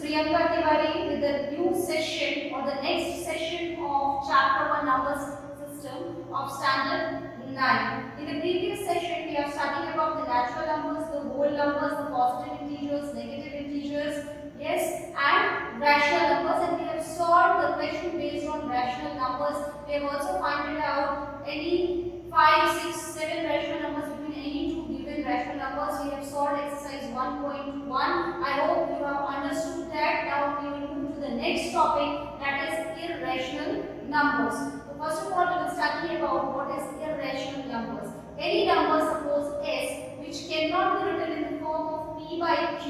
Priyanka Tiwari with the new session or the next session of chapter 1 numbers system of standard 9. In the previous session we are studying about the natural numbers, the whole numbers, the positive integers, negative integers, yes, and rational numbers, and we have solved the question based on rational numbers. We have also found out any 5, 6, 7 rational numbers between any two given rational numbers. We have solved exercise 1.1. I hope you have understood that. Now we will move to the next topic, that is irrational numbers. So first of all, we will study about what is irrational numbers. Any number, suppose s, which cannot be written in the form of p by q,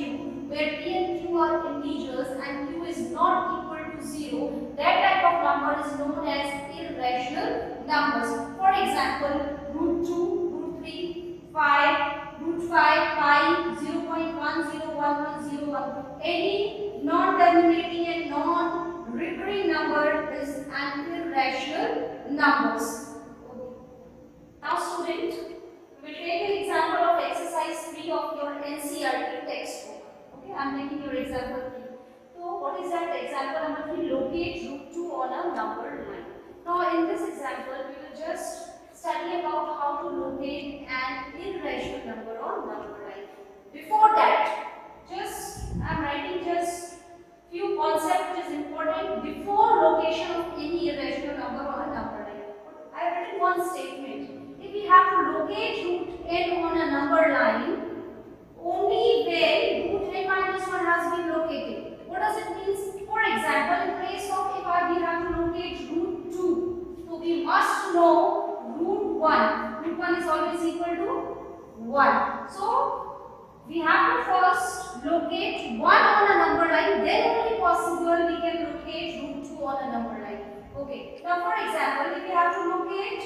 where p and q are integers and q is not equal to 0, that type of number is known as irrational numbers. For example, root 2, root 3, 5, root 5, pi, 0.101101. Any non-terminating and non-recurring number is an irrational numbers. Now student, we will take an example of exercise 3 of your NCERT textbook. Okay, I am taking your example 3. So what is that example number 3? Locate root 2 on a number line. Now in this example, we will just study about how to locate an irrational number on number line. Before that, I am writing just few concepts which is important before location of any irrational number on a number line. I have written one statement. If we have to locate root n on a number line, only when root n minus 1 has been located. What does it mean? For example, in place of if we have to locate root 2, so we must know root 1. Root 1 is always equal to 1. So we have to first locate 1 on a number line, then only possible we can locate root 2 on a number line. Okay. Now for example, if we have to locate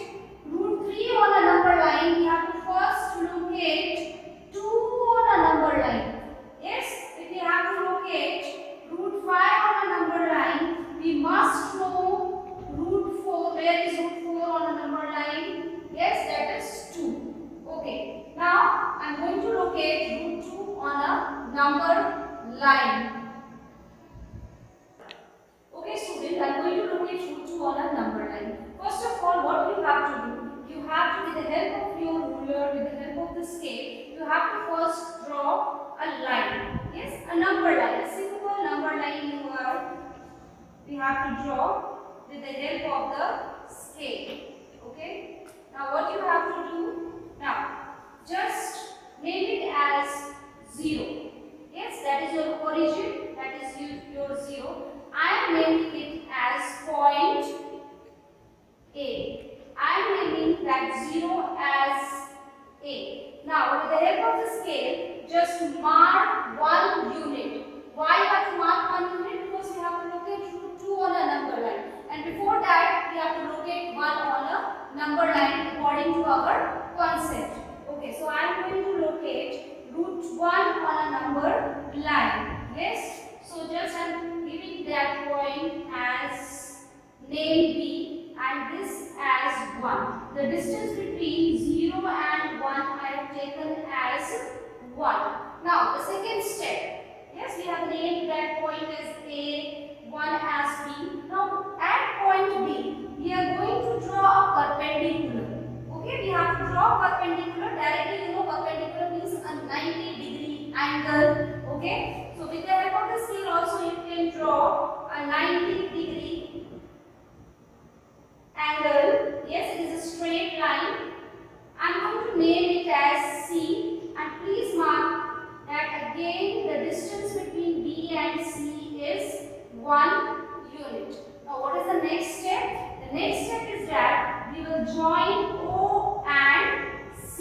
root 3 on a number line, we have to first locate 2 on a number line. Yes, if we have to locate root 5 on a number line, we must know root 4. Where is root 4 on a number line? Yes, that is 2. Okay. Now I am going to locate root 2 on a number line. Okay student, I am going to locate root 2 on a number line. First of all, what you have to do, you have to, with the help of your ruler, with the help of the scale, you have to first draw a line. Yes, a number line, a simple number line we have to draw with the help of the scale. Okay. Now what you have to do, now just name it as 0. Yes, that is your origin, that is your 0. I am naming it as point A. I am naming that 0 as A. Now, with the help of the scale, just mark 1 unit. Why you have to mark 1 unit? Because we have to locate root 2 on a number line. And before that, we have to locate 1 on a number line according to our concept. Okay, so I am going to locate root 1 on a number line. Yes? So just I am giving that point as name B and this as 1. The distance between 0 and 1 I have taken as 1. Now the second step. Yes, we have named that point as A, 1 as B. Now at point B, we are going to draw a perpendicular. Okay, we have to draw perpendicular. Directly, you know, perpendicular means a 90-degree angle. Okay, so with the help of the scale also you can draw a 90-degree angle. Yes, it is a straight line. I am going to name it as C, and please mark that again the distance between B and C is 1 unit. Now what is the next step? The next step is that we will join O and C.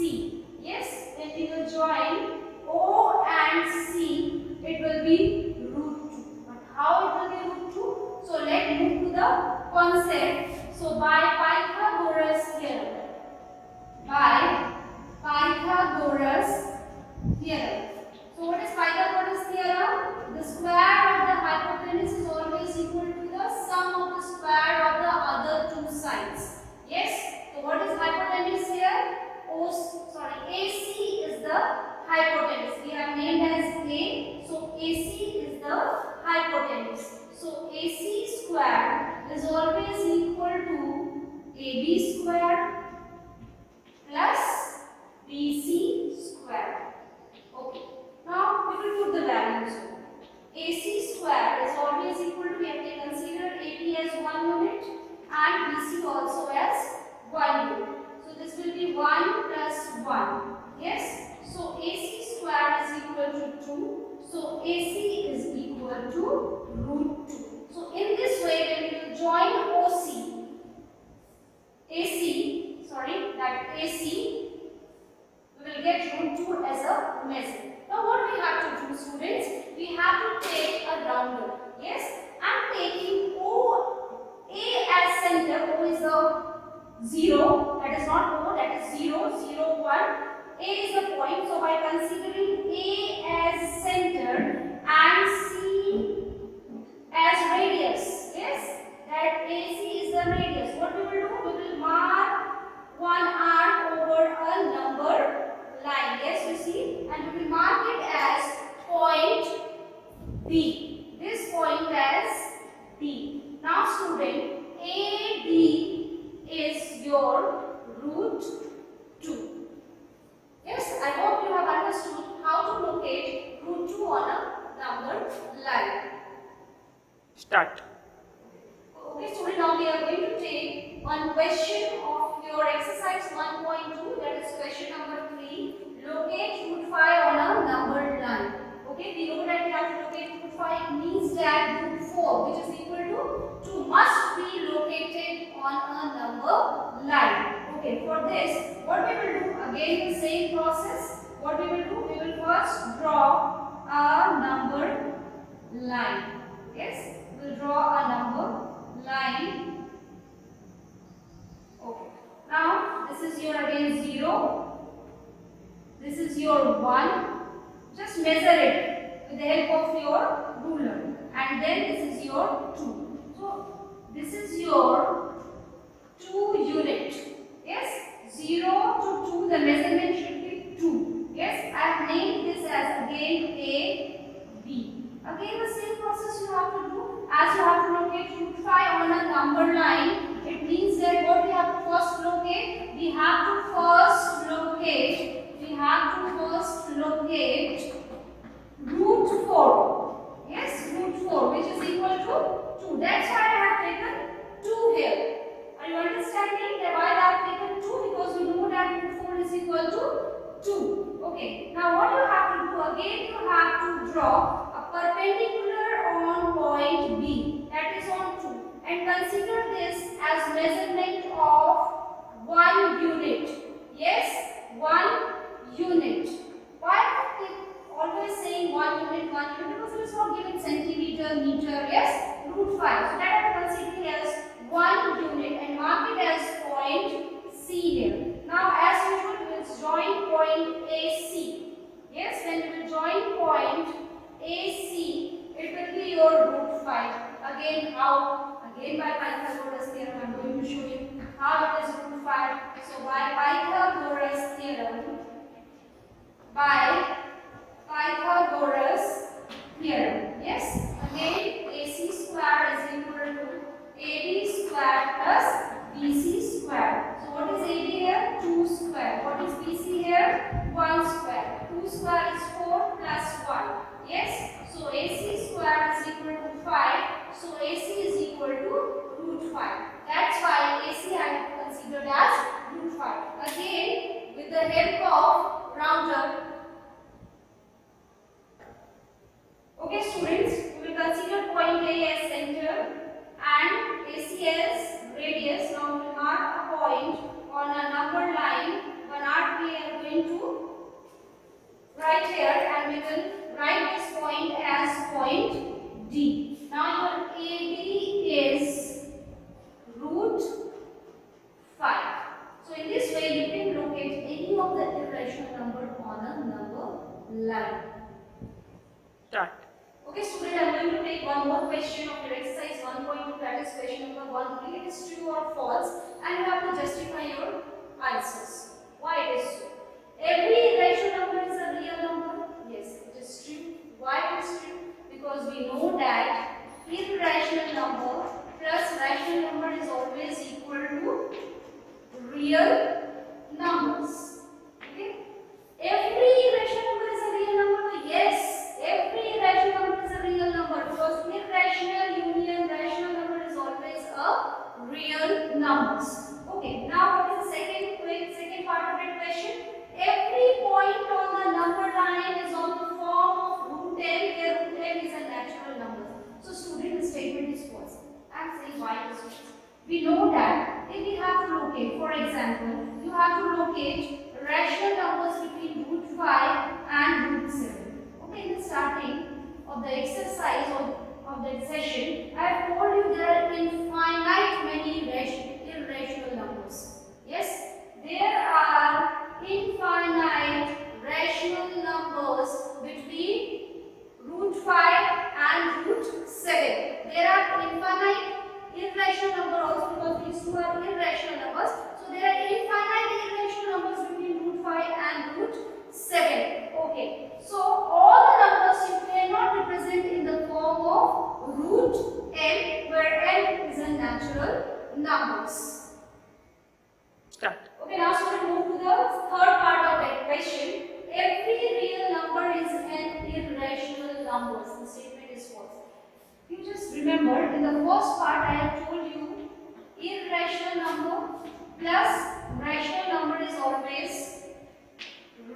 Yes, when we will join O and C, it will be root 2. But how it will be root 2? So let's move to the concept. So by Pythagoras theorem. By Pythagoras theorem. So what is Pythagoras theorem? The square of the hypotenuse is always equal to the sum of the square of the other two sides. Yes? So what is hypotenuse here? AC is the hypotenuse. We have named as A. So AC is the hypotenuse. AB square plus BC square. Okay. Now we will put the values. AC square is always equal to, we have to consider AB as 1 unit and BC also as 1 unit. So this will be 1 plus 1. Yes. So AC square is equal to 2. So AC is equal to root 2. So in this way, when we will join AC, we will get root 2 as a measure. Now what we have to do, students? We have to take a rounder. Yes, I'm taking A as center. O is a 0. That is not O. That is 0, 0, 1. A is the point. So by considering A as center and C as radius, yes, that AC is the radius. What we will do? We will mark one arc over a number line. Yes, you see, and we will mark it as point B. This point as D. Now, student, AD is your root 2. Yes, I hope you have understood how to locate root 2 on a number line. Start. Okay, student, now we are going to take one question of your exercise 1.2, that is question number 3. Locate root 5 on a number line. Okay, we know that we have to locate root 5. It means that root 4, which is equal to 2, must be located on a number line. Okay, for this, what we will do? Again, the same process. What we will do? We will first draw a number line. Yes, we will draw a number line. Okay. Now, this is your again 0. This is your 1. Just measure it with the help of your ruler. And then this is your 2. So, this is your 2 unit. Yes, 0 to 2, the measurement should be 2. Yes, I have named this as again A, B. Again, the same process you have to do. As you have to locate root 5 on a number line, it means that what we have to first locate? We have to first locate root 4. Yes, root 4, which is equal to 2. That's why I have taken 2 here. Are you understanding that why I have taken 2? Because we know that root 4 is equal to 2. Okay. Now what you have to do? Again, you have to draw a perpendicular on point B. That is on 2. And consider this as measurement of 1 unit. Yes, 1 unit. Why are we always saying 1 unit, 1 unit? Because it is not given centimeter, meter. Yes, root 5. So that I am considering as 1 unit and mark it as point C here. Now, as usual, we will join point AC. Yes, when we will join point AC, it will be your root 5. Again, how? Again, by Pythagoras theorem, I am going to show you how it is root 5. So, by Pythagoras theorem, yes, again, AC square is equal to AB square plus BC square. So, what is AB here? 2 square. What is BC here? 1 square. 2 square is 4 plus 1. Yes, so AC square is equal to 5. So, AC is equal to root 5. That's why AC I have considered as root 5. Again, with the help of rounder. Okay, students, we will consider point A as center and AC as radius. Now we will mark a point on a number line. One arc we are going to write here, and we will write this point as point D. Now your AB is root 5. So in this way you can locate any of the irrational number on a number line. Start. Okay, student, I am going to take one more question of your exercise 1.2, that is question number 1. Only it is true or false, and you have to justify your answers. Why it is so? Every irrational number is a real number. Yes, it is true. Why it is true? Because we know that irrational number plus rational number is always equal to real numbers. Okay? Every irrational number is a real number. Yes, every irrational number is a real number because irrational union rational number is always a real numbers. Okay, now what is the second part of that question? Every point on the number line is on the form of root n, where root n is a natural number. So student, the statement is false. I am saying why it is false. We know that if we have to locate, for example, you have to locate rational numbers between root 5 and root 7. Okay, in the starting of the exercise of that session, I have told you there are infinite many irrational numbers. Yes, there are infinite rational numbers between root 5 and root 7. There are infinite irrational numbers also because these two are irrational numbers. So there are infinite irrational numbers between root 5 and root 7. Okay. So all the numbers you cannot represent in the form of root n, where n is a natural numbers. Start. Okay, now so we move to the third part of that question. Every real number is an irrational number. The statement is false. You just remember in the first part I have told you irrational number plus rational number is always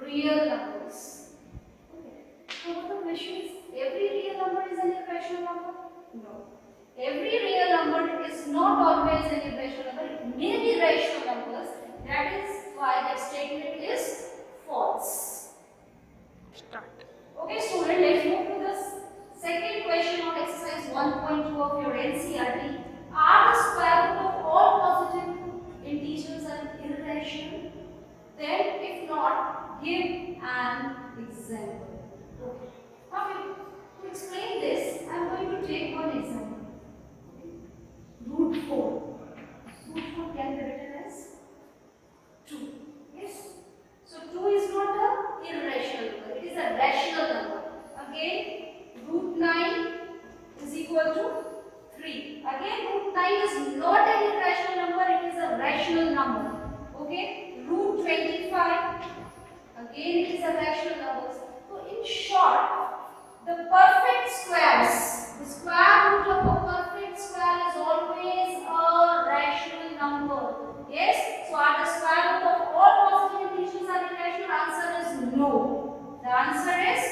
real numbers. Okay. So what the question is, every real number is an irrational number? No. Every real number is not always an irrational number. It may be rational numbers. That is why that statement is false. Start. Okay, student, let's move to the second question of exercise 1.2 of your NCERT. Are the square root of all positive integers are irrational? Then, if not, give an example. Okay. Now, to explain this, I am going to take one example. Root 4. Root 4 can be written as 2. Yes. So 2 is not a irrational number, it is a rational number. Again, root 9 is equal to 3. Again, root 9 is not an irrational number, it is a rational number. Okay, root 25, again it is a rational number. So in short, the perfect squares, the square root of a perfect square is always a rational number. Yes, so are the square root of all positive integers are irrational? Answer is no. The answer is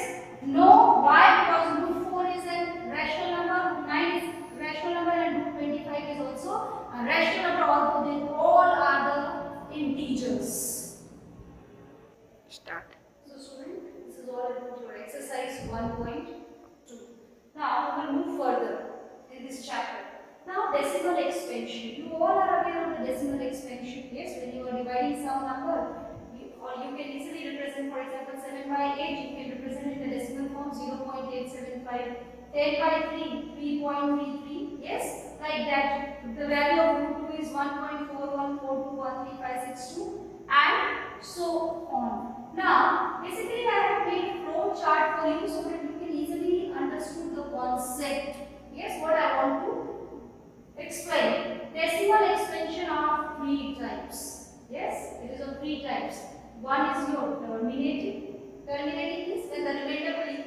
no. Why? Because root 4 is a rational number, root 9 is a rational number, and root 25 is also a rational number, although they all are the integers. Start. So student, this is all about your exercise 1.2. Now we will move further in this chapter. Now decimal expansion. You all are aware of the decimal expansion. Yes, when you are dividing some number, you can easily represent, for example, 7 by 8, you can represent in the decimal form 0.875, 10 by 3, 3.33, yes, like that. The value of root 2 is 1.41421356, and so on. Now, basically I have made a flow chart for you so that you can easily understand the concept. Yes, what I want to explain. Decimal expansion of 3 types. Yes, it is of 3 types. One is your terminating. Terminating is when the remainder is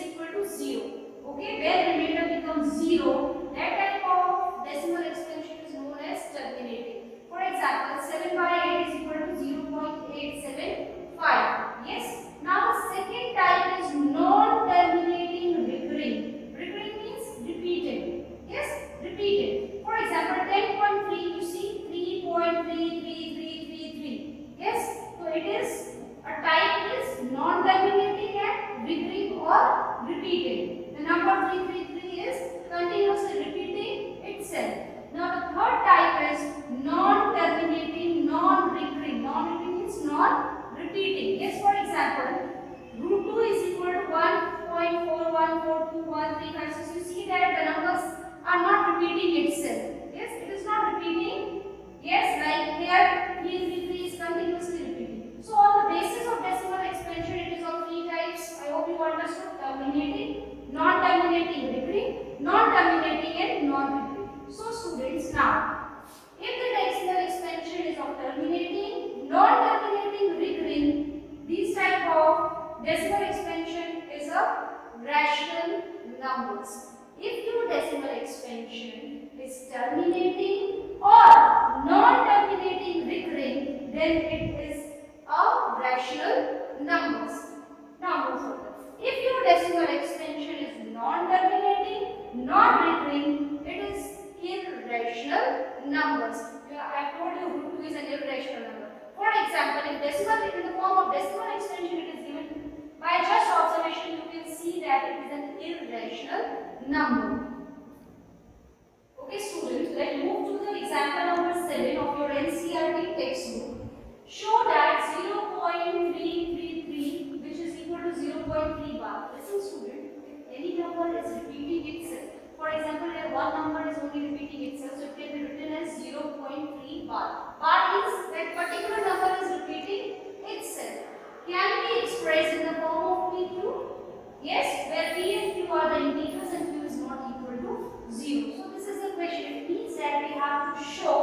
equal to 0. Okay, where remainder becomes 0, that type of decimal expansion is known as terminating. For example, 7 by 8 is equal to 0.875. Yes. Now the second type is non-terminating recurring. Recurring means repeated. Yes, repeated. For example, 10.3, you see 3.33333. Yes, so it is a type is non-terminating and recurring or repeated. The number 333 is continuously repeating itself. Now the third type is non-terminating, non-recurring. Non-recurring means non-repeating. Yes, for example, root 2 is equal to 1.41421356. You see that the numbers are not repeating itself. Yes, it is not repeating. Yes, like here 333 is continuously repeating. So on the basis of decimal expansion, it is of 3 types. I hope you understood: terminating, non-terminating, recurring, non-terminating and non-recurring. So students, now if the decimal expansion irrational number. Okay students, let's move to the example number 7 of your NCERT textbook. Show that 0.333 which is equal to 0.3 bar. Listen student, if any number is repeating itself, for example if one number is only repeating itself, so it can be written as 0.3 bar. Bar is that particular number is repeating itself. Can be expressed in the form of PQ? Yes, where P and Q are the integers and Q is not equal to 0. So this is the question. It means that we have to show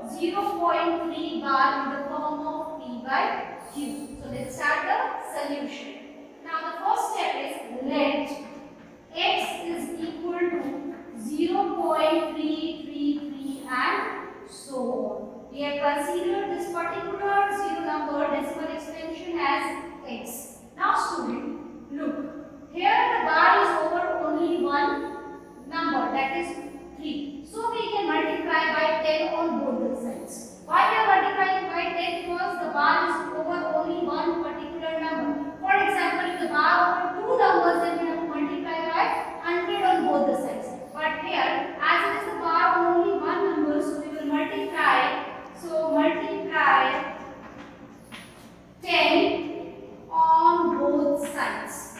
0.3 bar in the form of P by Q. So let's start the solution. Now the first step is let x is equal to 0.333 and so on. We have considered this particular zero number decimal extension as x. Now student, look. Here the bar is over only one number, that is 3. So we can multiply by 10 on both the sides. Why we are multiplying by 10? Because the bar is over only one particular number. For example, if the bar over two numbers, then we have to multiply by 100 on both the sides. But here, as it is the bar only one number, so we will multiply. So multiply 10 on both sides.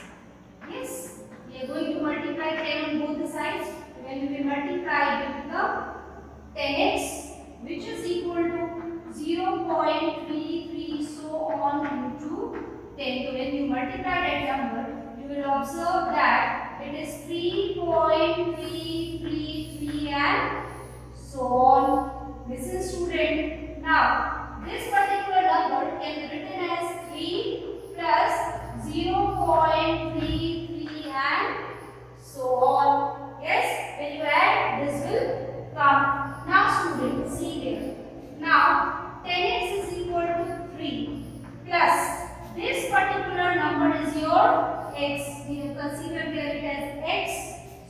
Yes, we are going to multiply 10 on both the sides. When we will multiply, it will become 10x, which is equal to 0.33 so on into 10. So when you multiply that number, you will observe that it is 3.333 and so on. Listen student. Now, this particular number can be written as 3 plus 0.33 and so on. Yes, when you add, this will come. Now student, see there. Now 10x is equal to 3 plus this particular number is your x. We have considered here it as x.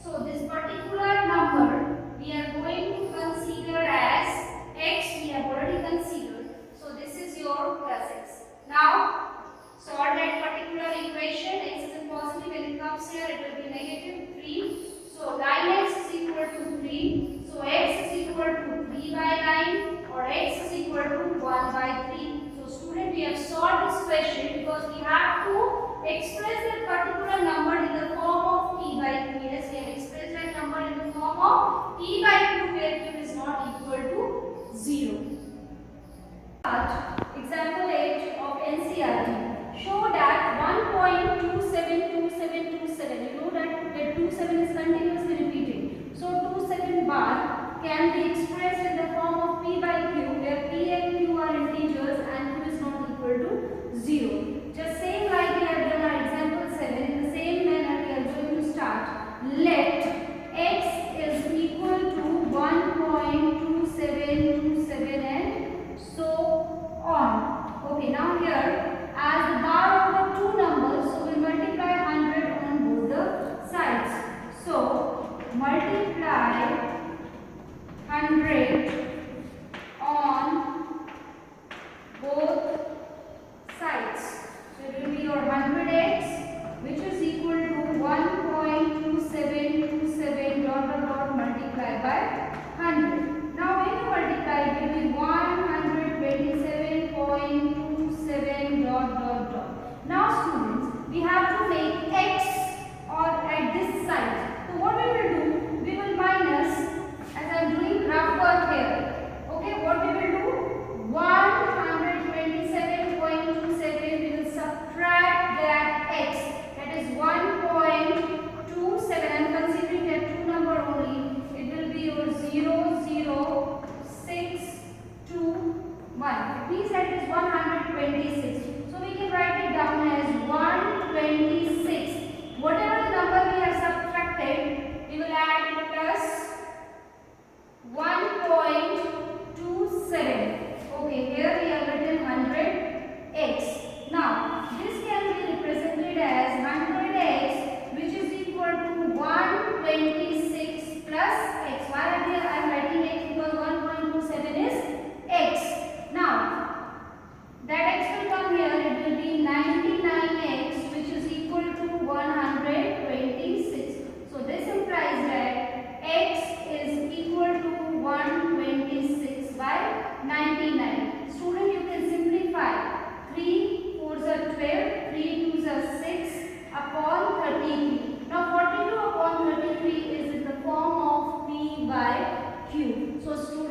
So this particular number we are going to consider as x. We have already considered. So this is your plus x. Now solve that particular equation. X is in positive. When it comes here, it will be negative 3. So 9x is equal to 3. So x is equal to 3 by 9 or x is equal to 1 by 3. So student, we have solved this question because we have to express that particular number in the form of p by q. Yes, we have expressed that number in the form of p by q where q is not equal to 0. Example 8 of NCERT. Show that 1.272727. You know that 27 is continuously repeating. So 27 bar can be expressed in the form of p by q, where p and q are integers and q is not equal to 0. Just same like we have done our example 7. In the same manner, we are going to start. Let x is equal to 1.2727 and so on. Okay, now here, as the bar over two numbers, so we multiply 100 on both the sides. So multiply 100 on both sides. So it will be your 100x, which is equal to 1.2727 dot dot dot multiplied by 100. Now when you multiply, it will be 127.27 dot dot dot. Now students, we have to make x or at this side. So what we will do, we will minus, as I am doing rough work here. Okay, what we will do, 127.27, we will subtract that x, that is 1.27. I am considering that two number only. It will be your 00621. It means that it is 126. So we can write it down as 126. Whatever the number we have subtracted, we will add plus 1.27. Okay, here we have written 100x. Now, this can be represented as 100x, which is equal to 126 plus x. Why I am writing x? Because 1.27 is x. Now, equals to